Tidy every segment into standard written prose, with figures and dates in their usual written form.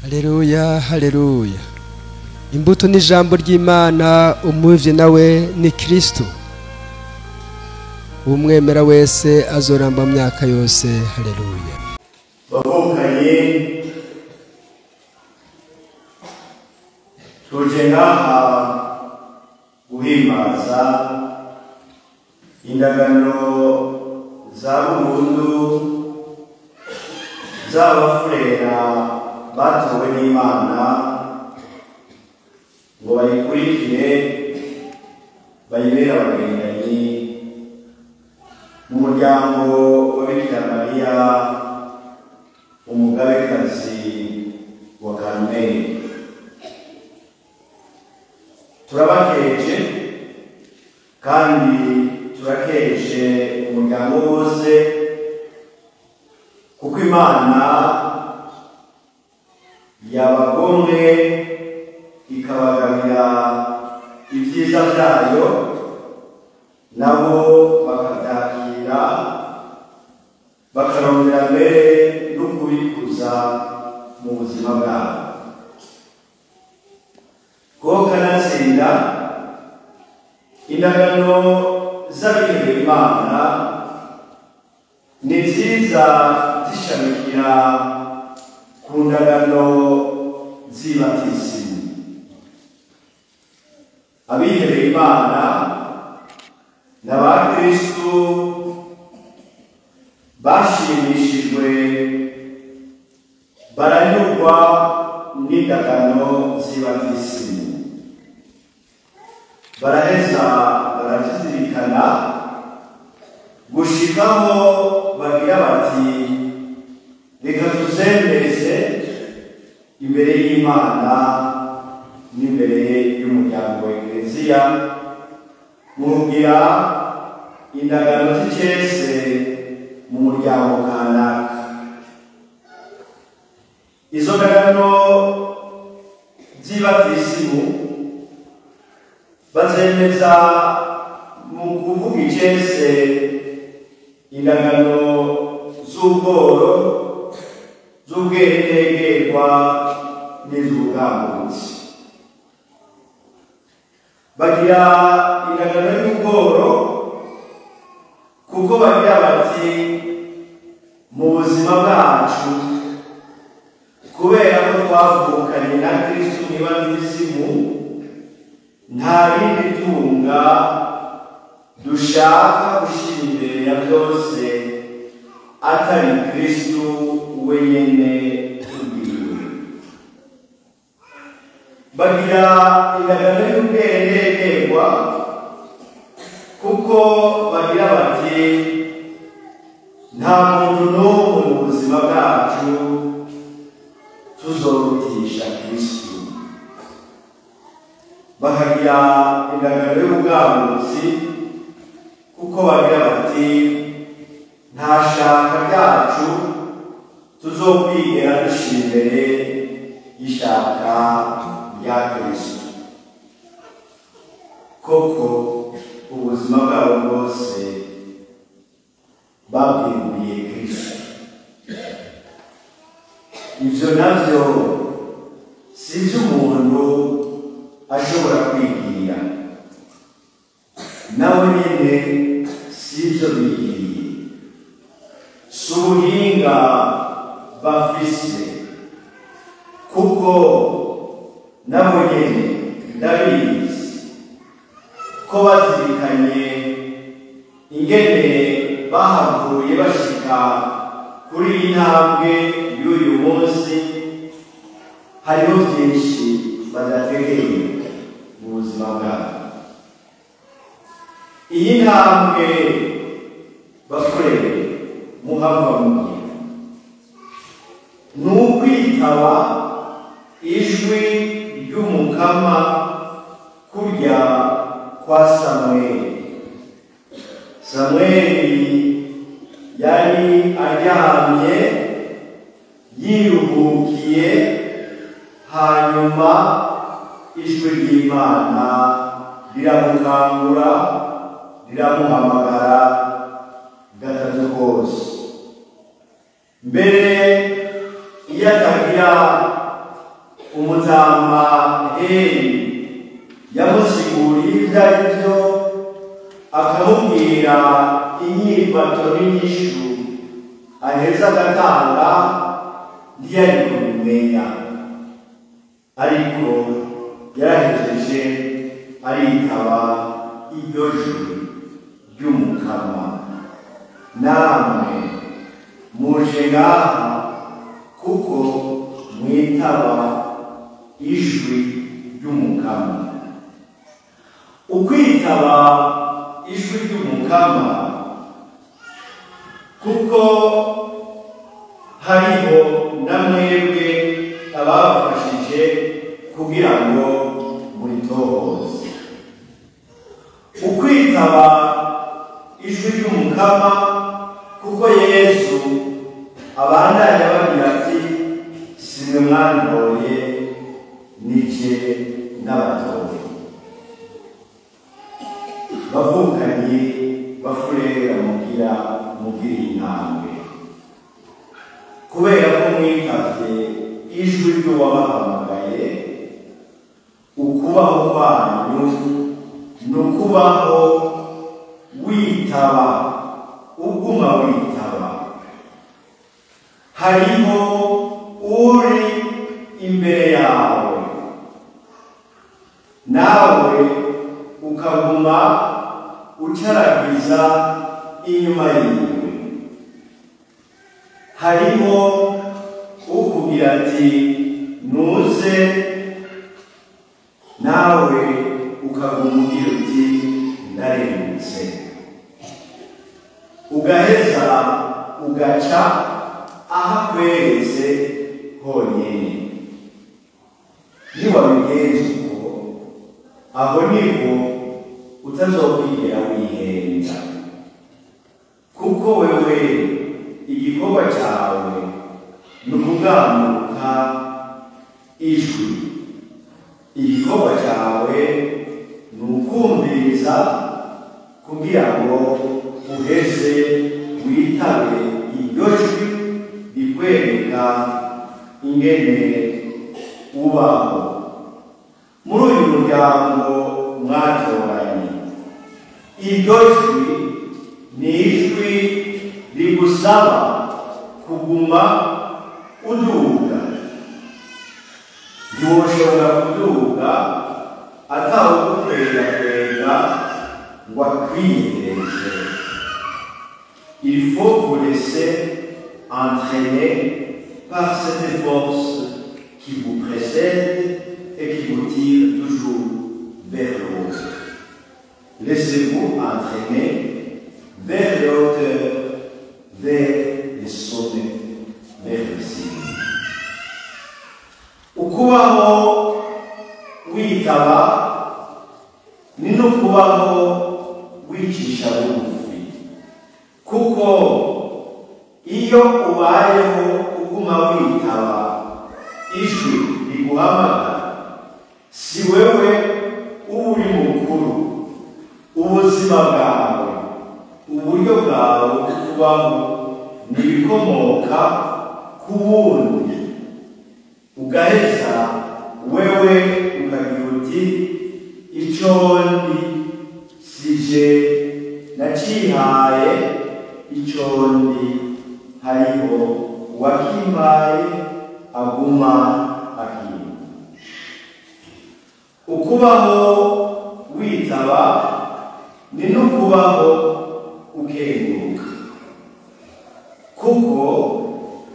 Haleluya, haleluya. Imbuto n'ijambo ry'Imana, umuvye nawe ni Kristo. Umwemera wese azoramba mu myaka yose. Haleluya. Bavukanye tuje ngaha guhimbaza indagano za burundu z'abafurera batowe n'Imana ngo bayikurikire bayibere abagendanyi mu muryango wa Bikira Mariya umugabekazi wa Karumeli. Turabakeje kandi turakeje umuryango wose kuko Imana yabagomwe ikabagabira ibyiza byayo, nabo bakabyakira bakarondera mbere no kubikuza mu buzima bwabo. Ko kanatsinda indagano z'abihebeye Imana ni nziza zishamikira ku ndagano z'ibatisimu. Abihebeye Imana n'abakristu bashimishijwe baranyurwa n'indagano z'ibatisimu, baraheza barazizirikana gushikaho bagira bati reka tuzemeze imbere y'Imana n'imbere y'umuryango wa Ekleziya mugira indagano z'icese mu muryango kanaka. Izo ndagano z'ibatisimu bazemeza mu kuvuga icese indagano z'ubworo, z'ubweregerwa n'iz'ubwambutsi. Bagira indagano y'ubworo kuko bagira bati mu buzima bwacu kubera ko twavukanye na Kristo mw'ibatisimu nta rindi tunga dushaka gushyira imbere ya byose atari Kristo wenyene tubwiwe. Bagira indagano y'ubweregerwa kuko bagira bati nta muntu n'umwe mu buzima bwacu tuzorutisha Kristo. Bakagira indagano y'ubwambutsi kuko bagira bati nta shaka ryacu tuzokwigera dushyira imbere y'ishaka rya Kristo. Koko ubuzima bwabo bwose babweguriye Kristo. Ivyo navyo si ivy'umuntu ashobora kwigira, nawe nyene si ivyo bigiriye, si ubuhinga bafise kuko nabo nyene ndabizi ko bazirikanye ingene bahavuye bashika kuri iyi ntambwe y'uyu munsi. Hariho byinshi badategeye mu buzima bwabo. Iyi ntambwe bakoreye muhava mugira ni ukwitaba ijwi ry'umukama kurya kwa Samweli. Samweli yari aryamye yiruhukiye, hanyuma ijwi ry'Imana riramukangura riramuhamagara gatatu kose. Mbere iyo atagira umutama Heli yamusiguriye ibyo ari byo, akamubwira inyifato n'inyishu aheza agatanga, ntiyari kubimenya, ariko yarahejeje aritaba iryo jwi ry'Umukama. Namwe muje ngaha kuko mwitaba ijwi ry'Umukama. Ukwitaba ijwi ry'Umukama kuko hariho na mwebwe ababafashije kugira ngo muritohoze. Ukwitaba ijwi ry'Umukama kuko Yesu abandanya bagira ati simwe mwantoye nije n'abatoye. Bavukanye bafurera mugira intambwe, kubera ko mwitavye ijwi ry'uwabahamagaye. Ukubaho kwanyu ni ukubaho witaba, uguma witaba. Hariho uri imbere yawe, nawe ukaguma ucaragiza inyuma yiwe. Hariho ukubwira ati nuze, nawe ukaguma ugira uti ndarengutse, ugaheza ugaca ahakweretse honyene. Niwabigenza uko, aho niho utazokwigera wihenda, kuko wewe igikorwa cyawe ni ukugamuka ijwi. Igikorwa cyawe ni ukumviriza kugira ngo uheze witabe iryo jwi rikwereka ingene ubaho. Muri uyu muryango mwatoranye, iryo jwi ni ijwi rigusaba kuguma uduga. Ntiwoshobora kuduga atawukukwega ngo akwiyegereze. Il faut vous laisser entraîner par cette force qui vous précède et qui vous tire toujours vers le haut. Laissez-vous entraîner vers les hauteurs, vers les sommets, vers le ciel. Ukubaho witaba ni n'ukubaho wicisha bugufi, kuko iyo ubayeho uguma witaba ijwi riguhamagara, si wewe uba uri mukuru. Ubuzima bwawe, uburyo bwawe kubaho ni ibikomoka ku wundi. Ugaheza wewe ukagira uti icyo ndi sije nacihaye, icyo ndi hariho uwakimpaye aguma akimpa. Ukubaho witaba ni n'ukubaho ukenguka, kuko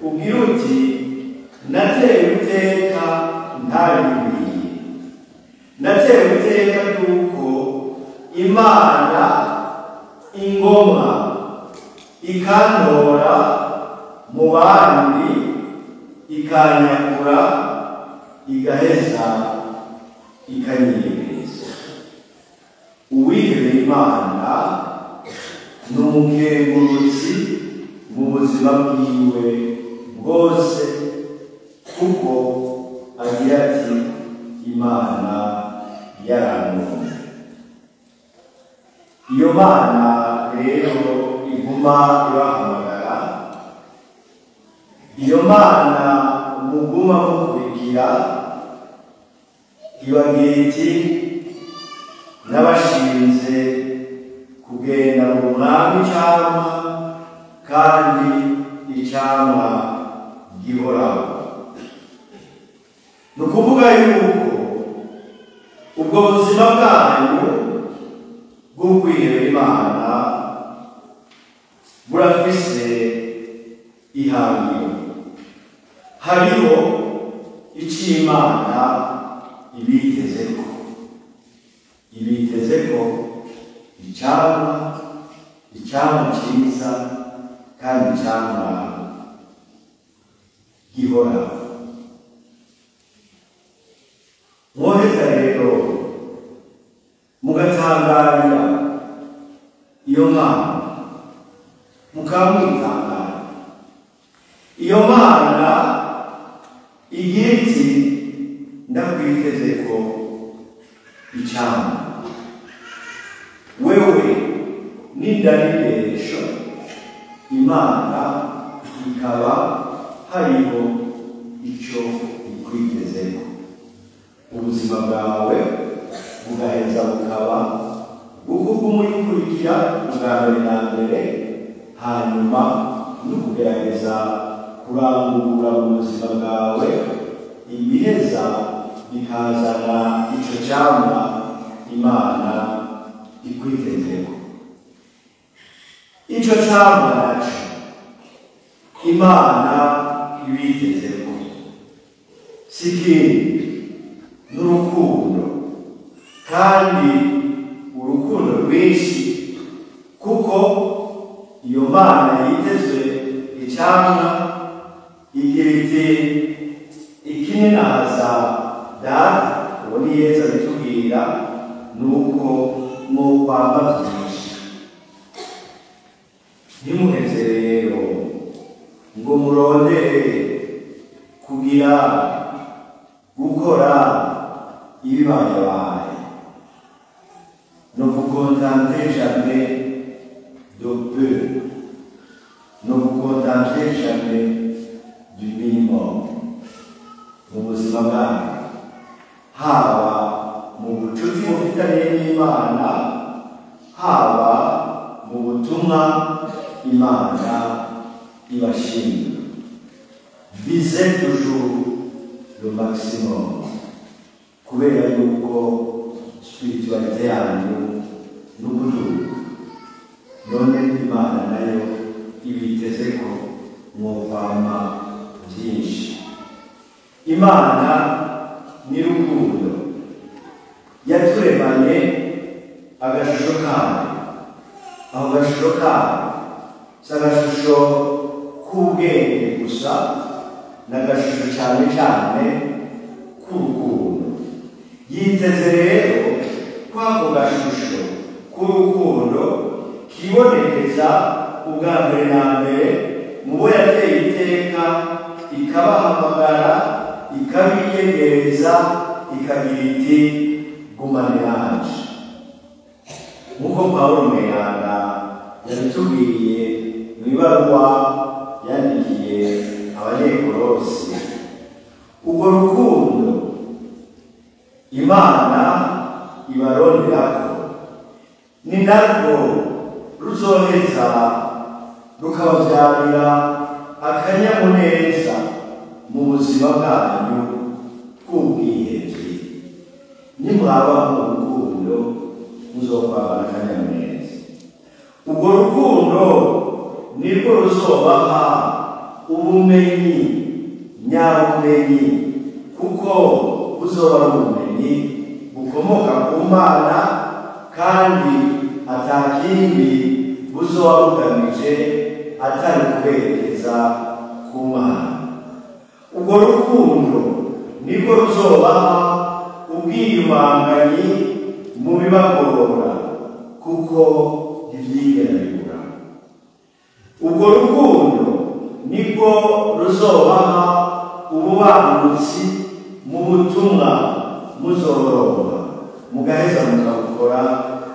ugira uti natewe iteka ntabibwiye, natewe iteka yuko Imana ingoma ikantora mu bandi, ikanyakura, igaheza ikanyegereza. Uwihebeye Imana ni umukengurutsi mu buzima bwiwe bwose, kuko agira ati Imana yarantumye. Iyo Mana rero iguma ibahamagara, iyo Mana muguma mukurikira, ibagira iti n'abashinze kugenda mu mwami icamwa kandi icamwa gihoraho. Ni ukuvuga yuko ubwo buzima bwanyu bwo kwihera Imana burafise ihangiro. Hariho icyo Imana ibitezeko icamwa cyiza kandi icamwa gihoraho. Mwoheza rero mugatangarira iyo Mana, mukamwitangara. Iyo Mana igira iti ndakwitezeko icamwa, wewe n'indabiresho Imana ikaba hariho icyo ikwitezeko. Ubuzima bwawe bugaheza bukaba bw'umuyikurikira bwa mbere na mbere, hanyuma no kugerageza kurangurura mu buzima bwawe ibiheza bikazana icyo cyamwa Imana ikwitezeko. Icyo cyamwa naco Imana ibitezeko sikindi n'urukundo, kandi urukundo rwinshi, kuko iyo Mana yitezwe icamwa igira iti ikininaza data. Uwo ni Yesu abitubwira, nuko mwokwama byinshi. Ntimuheze rero ngo murondere kugira gukora ibibayabaye, no vous contenter jamais de peu, ne vous contenter jamais du minimum. Mu buzima bwanyu, haba mu bucuti mufitanye n'Imana, haba mu butumwa Imana ibashinga, visez toujours le maximum, kubera yuko spiritualité yanyu n'ubudugu. None Imana nayo ibitezeko mwokwama byinshi. Imana ni rukundo, yaturemanye agashusho kayo. Aho gashusho kayo si agashusho k'ubwenge gusa, n'agashusho cyane cyane k'urukundo. Yiteze rero kwako gashusho k'urukundo kibonekeza ubwa mbere na mbere mu bo yateye iteka, ikabahamagara, ikabiyegereza, ikagira iti gumane nanje. Nk'uko Pawulo mweranda yabitubwiye mu ibaruwa yandikiye Abanyekolosi, urwo rukundo Imana ibaronderako ni narwo ruzoheza rukabavyarira akanyamuneza mu buzima bwanyu bw'ubwihebyi. Nimwaba mu rukundo muzokwabana akanyamuneza. Urwo rukundo nirwo ruzobaha ubumenyi nyabumenyi, kuko buzoba ari ubumenyi bukomoka ku Mana, kandi atakindi buzoba bugamije atari kuberekeza ku Mana. Urwo rukundo nirwo ruzobaha ubwiyumanganyi mu bibagora, kuko ntivyigera bibura. Urwo rukundo nirwo ruzobaha ububanutsi mu butumwa muzoroha, mugaheza mukabukora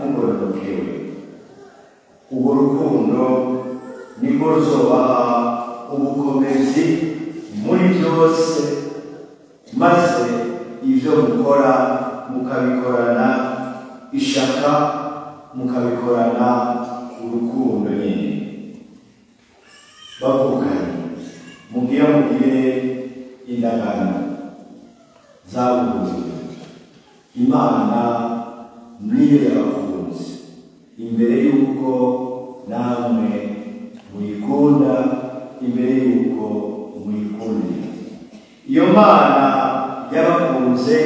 mugorodokewe. Urwo rukundo nirwo ruzobaha ubukomezi muri byose, maze ibyo mukora mukabikorana ishaka, mukabikorana urukundo nyine. Bavukanye mugire indagano zabuze. Imana niyo yabakunze imbere y'uko namwe muyikunda, imbere y'uko muyikundira. Iyo Mana yabakunze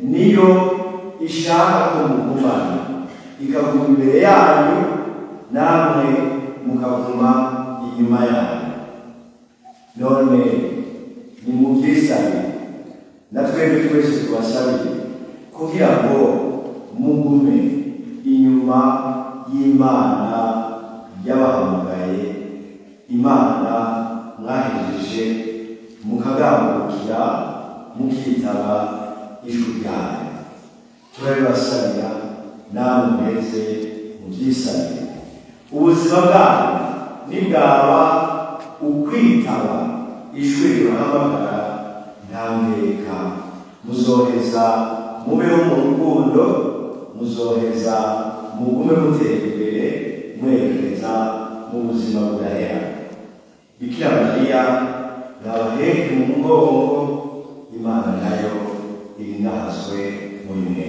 niyo ishaka ko mugumana, ikaguma imbere yanyu, namwe mukaguma inyuma yanyu. None nimubyisabe, na twebwe twese tubasabire kugira ngo mugume inyuma y'Imana yabahamagaye, Imana mwahejeje mukagambukira mukitaba ijwi ryayo. Turabibasabira namwe mwese mubyisabire. Ubuzima bwanyu nibwaba ukwitaba ijwi ribahamagara, ntamwereka muzoheza mubeho mu rukundo, muzoheza mugume mutera imbere, mwerekeza mu buzima budahera. Bikira Mariya nabaheke mu mugongo, Imana nayo irinahazwe mu minwe.